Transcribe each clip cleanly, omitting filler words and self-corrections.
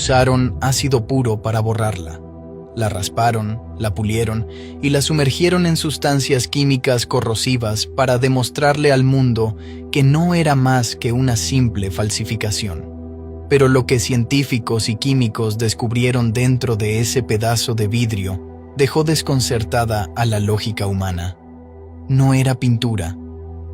usaron ácido puro para borrarla. La rasparon, la pulieron y la sumergieron en sustancias químicas corrosivas para demostrarle al mundo que no era más que una simple falsificación. Pero lo que científicos y químicos descubrieron dentro de ese pedazo de vidrio dejó desconcertada a la lógica humana. No era pintura,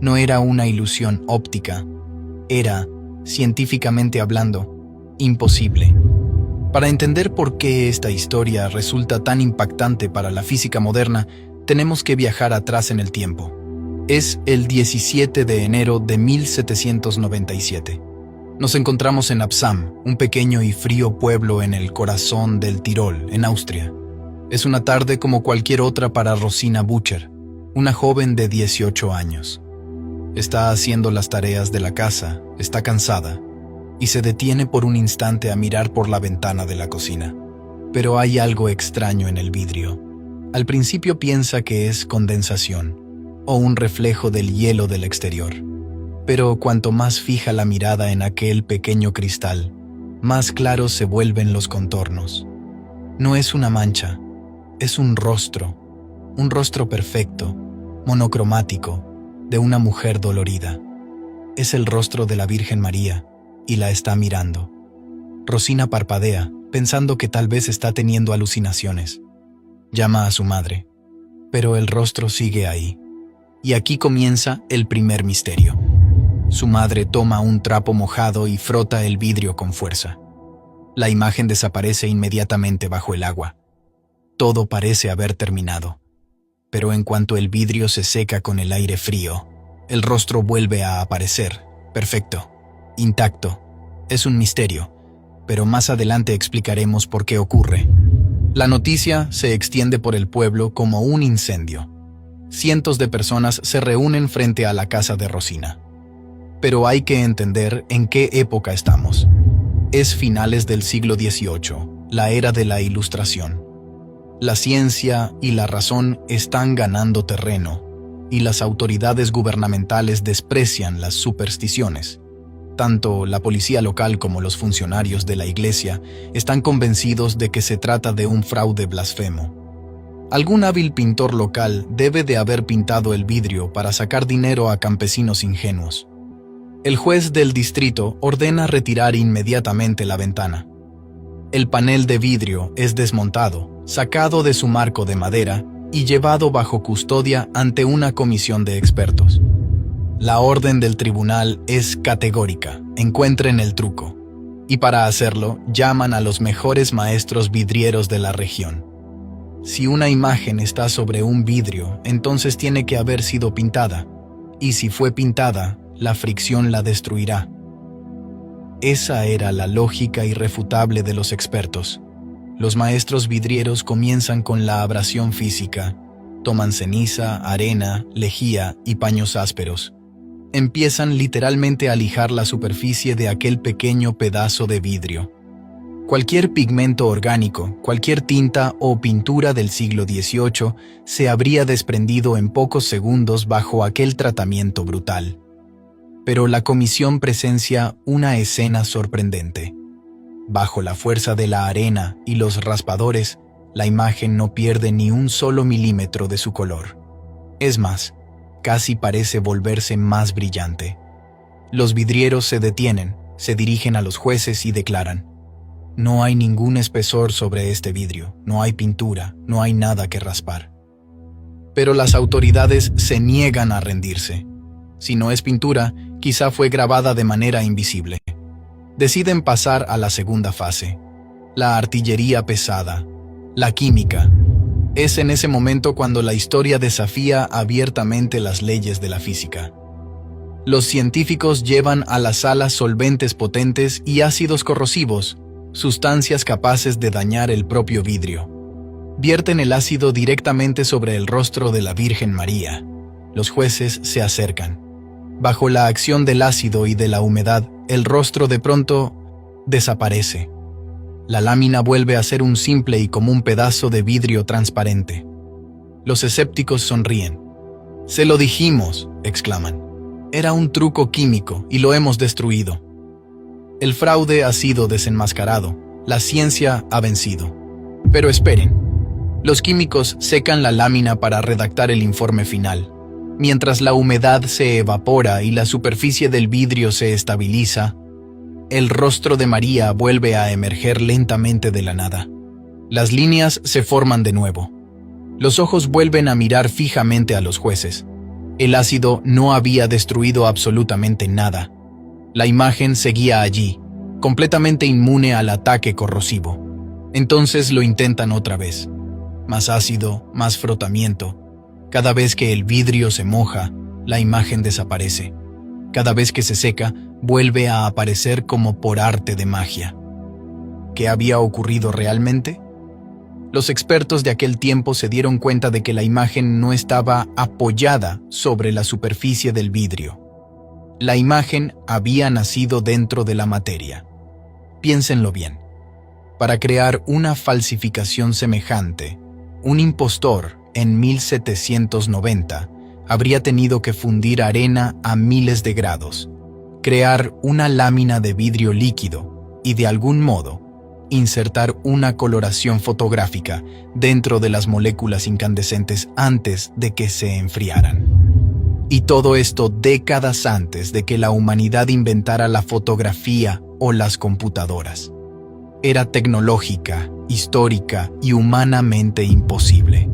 no era una ilusión óptica, era, científicamente hablando, imposible. Para entender por qué esta historia resulta tan impactante para la física moderna, tenemos que viajar atrás en el tiempo. Es el 17 de enero de 1797. Nos encontramos en Absam, un pequeño y frío pueblo en el corazón del Tirol, en Austria. Es una tarde como cualquier otra para Rosina Bucher, una joven de 18 años. Está haciendo las tareas de la casa, está cansada, y se detiene por un instante a mirar por la ventana de la cocina. Pero hay algo extraño en el vidrio. Al principio piensa que es condensación, o un reflejo del hielo del exterior. Pero cuanto más fija la mirada en aquel pequeño cristal, más claros se vuelven los contornos. No es una mancha, es un rostro perfecto, monocromático, de una mujer dolorida. Es el rostro de la Virgen María, y la está mirando. Rosina parpadea, pensando que tal vez está teniendo alucinaciones. Llama a su madre, pero el rostro sigue ahí. Y aquí comienza el primer misterio. Su madre toma un trapo mojado y frota el vidrio con fuerza. La imagen desaparece inmediatamente bajo el agua. Todo parece haber terminado. Pero en cuanto el vidrio se seca con el aire frío, el rostro vuelve a aparecer, perfecto, intacto. Es un misterio, pero más adelante explicaremos por qué ocurre. La noticia se extiende por el pueblo como un incendio. Cientos de personas se reúnen frente a la casa de Rosina. Pero hay que entender en qué época estamos. Es finales del siglo XVIII, la era de la Ilustración. La ciencia y la razón están ganando terreno, y las autoridades gubernamentales desprecian las supersticiones. Tanto la policía local como los funcionarios de la iglesia están convencidos de que se trata de un fraude blasfemo. Algún hábil pintor local debe de haber pintado el vidrio para sacar dinero a campesinos ingenuos. El juez del distrito ordena retirar inmediatamente la ventana. El panel de vidrio es desmontado, sacado de su marco de madera y llevado bajo custodia ante una comisión de expertos. La orden del tribunal es categórica: encuentren el truco. Y para hacerlo, llaman a los mejores maestros vidrieros de la región. Si una imagen está sobre un vidrio, entonces tiene que haber sido pintada. Y si fue pintada, la fricción la destruirá. Esa era la lógica irrefutable de los expertos. Los maestros vidrieros comienzan con la abrasión física. Toman ceniza, arena, lejía y paños ásperos. Empiezan literalmente a lijar la superficie de aquel pequeño pedazo de vidrio. Cualquier pigmento orgánico, cualquier tinta o pintura del siglo XVIII se habría desprendido en pocos segundos bajo aquel tratamiento brutal. Pero la comisión presencia una escena sorprendente. Bajo la fuerza de la arena y los raspadores, la imagen no pierde ni un solo milímetro de su color. Es más, casi parece volverse más brillante. Los vidrieros se detienen, se dirigen a los jueces y declaran: no hay ningún espesor sobre este vidrio, no hay pintura, no hay nada que raspar. Pero las autoridades se niegan a rendirse. Si no es pintura, quizá fue grabada de manera invisible. Deciden pasar a la segunda fase: la artillería pesada, la química. Es en ese momento cuando la historia desafía abiertamente las leyes de la física. Los científicos llevan a la sala solventes potentes y ácidos corrosivos, sustancias capaces de dañar el propio vidrio. Vierten el ácido directamente sobre el rostro de la Virgen María. Los jueces se acercan. Bajo la acción del ácido y de la humedad, el rostro de pronto desaparece. La lámina vuelve a ser un simple y común pedazo de vidrio transparente. Los escépticos sonríen. «Se lo dijimos», exclaman. «Era un truco químico y lo hemos destruido». El fraude ha sido desenmascarado, La ciencia ha vencido. Pero esperen. Los químicos secan la lámina para redactar el informe final. Mientras la humedad se evapora y la superficie del vidrio se estabiliza, el rostro de María vuelve a emerger lentamente de la nada. Las líneas se forman de nuevo. Los ojos vuelven a mirar fijamente a los jueces. El ácido no había destruido absolutamente nada. La imagen seguía allí, completamente inmune al ataque corrosivo. Entonces lo intentan otra vez. Más ácido, más frotamiento. Cada vez que el vidrio se moja, la imagen desaparece. Cada vez que se seca, vuelve a aparecer como por arte de magia. ¿Qué había ocurrido realmente? Los expertos de aquel tiempo se dieron cuenta de que la imagen no estaba apoyada sobre la superficie del vidrio. La imagen había nacido dentro de la materia. Piénsenlo bien. Para crear una falsificación semejante, un impostor en 1790 habría tenido que fundir arena a miles de grados, crear una lámina de vidrio líquido y, de algún modo, insertar una coloración fotográfica dentro de las moléculas incandescentes antes de que se enfriaran. Y todo esto décadas antes de que la humanidad inventara la fotografía o las computadoras. Era tecnológica, histórica y humanamente imposible.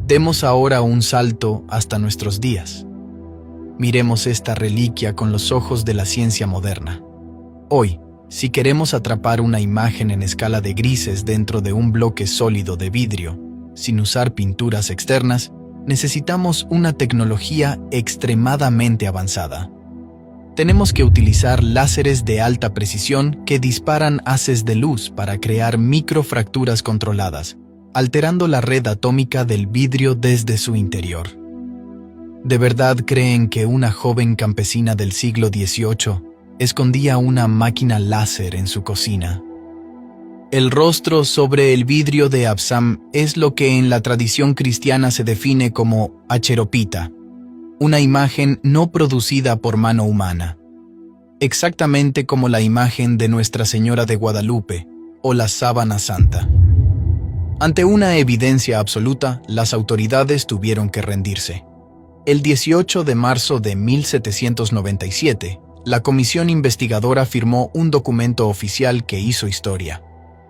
Demos ahora un salto hasta nuestros días. Miremos esta reliquia con los ojos de la ciencia moderna. Hoy, si queremos atrapar una imagen en escala de grises dentro de un bloque sólido de vidrio, sin usar pinturas externas, necesitamos una tecnología extremadamente avanzada. Tenemos que utilizar láseres de alta precisión que disparan haces de luz para crear microfracturas controladas, alterando la red atómica del vidrio desde su interior. ¿De verdad creen que una joven campesina del siglo XVIII escondía una máquina láser en su cocina? El rostro sobre el vidrio de Absam es lo que en la tradición cristiana se define como acheropita, una imagen no producida por mano humana, exactamente como la imagen de Nuestra Señora de Guadalupe o la Sábana Santa. Ante una evidencia absoluta, las autoridades tuvieron que rendirse. El 18 de marzo de 1797, la comisión investigadora firmó un documento oficial que hizo historia.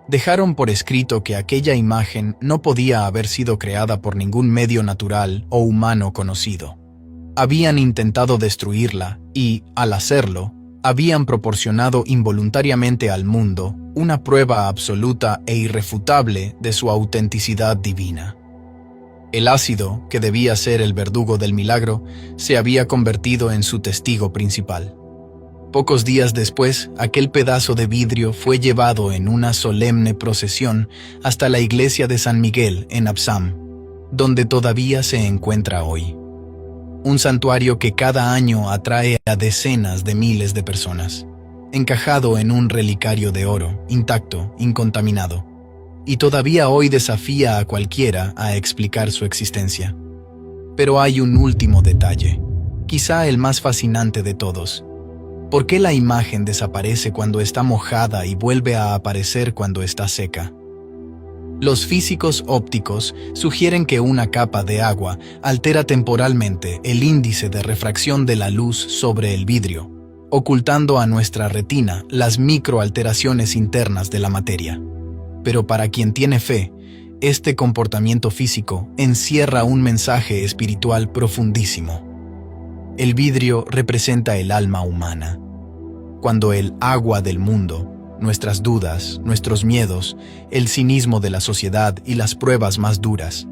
Dejaron por escrito que aquella imagen no podía haber sido creada por ningún medio natural o humano conocido. Habían intentado destruirla y, al hacerlo, habían proporcionado involuntariamente al mundo una prueba absoluta e irrefutable de su autenticidad divina. El ácido, que debía ser el verdugo del milagro, se había convertido en su testigo principal. Pocos días después, aquel pedazo de vidrio fue llevado en una solemne procesión hasta la iglesia de San Miguel en Absam, donde todavía se encuentra hoy. Un santuario que cada año atrae a decenas de miles de personas, encajado en un relicario de oro, intacto, incontaminado, y todavía hoy desafía a cualquiera a explicar su existencia. Pero hay un último detalle, quizá el más fascinante de todos. ¿Por qué la imagen desaparece cuando está mojada y vuelve a aparecer cuando está seca? Los físicos ópticos sugieren que una capa de agua altera temporalmente el índice de refracción de la luz sobre el vidrio, ocultando a nuestra retina las microalteraciones internas de la materia. Pero para quien tiene fe, este comportamiento físico encierra un mensaje espiritual profundísimo. El vidrio representa el alma humana. Cuando el agua del mundo, nuestras dudas, nuestros miedos, el cinismo de la sociedad y las pruebas más duras,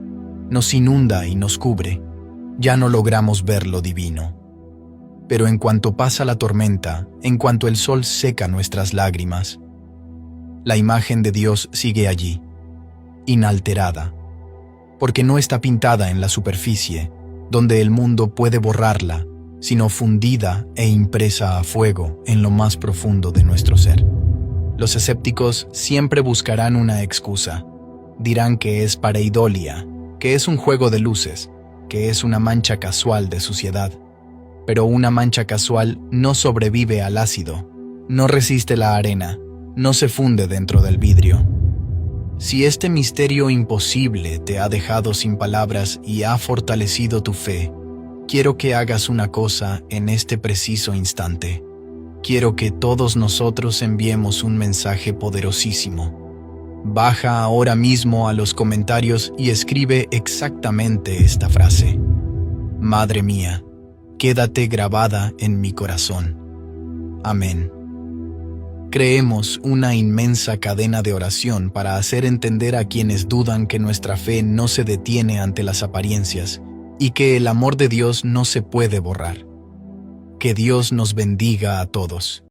nos inunda y nos cubre, ya no logramos ver lo divino. Pero en cuanto pasa la tormenta, en cuanto el sol seca nuestras lágrimas, la imagen de Dios sigue allí, inalterada, porque no está pintada en la superficie, donde el mundo puede borrarla, sino fundida e impresa a fuego en lo más profundo de nuestro ser. Los escépticos siempre buscarán una excusa. Dirán que es pareidolia, que es un juego de luces, que es una mancha casual de suciedad. Pero una mancha casual no sobrevive al ácido, no resiste la arena, no se funde dentro del vidrio. Si este misterio imposible te ha dejado sin palabras y ha fortalecido tu fe, quiero que hagas una cosa en este preciso instante. Quiero que todos nosotros enviemos un mensaje poderosísimo. Baja ahora mismo a los comentarios y escribe exactamente esta frase. Madre mía, quédate grabada en mi corazón. Amén. Creemos una inmensa cadena de oración para hacer entender a quienes dudan que nuestra fe no se detiene ante las apariencias y que el amor de Dios no se puede borrar. Que Dios nos bendiga a todos.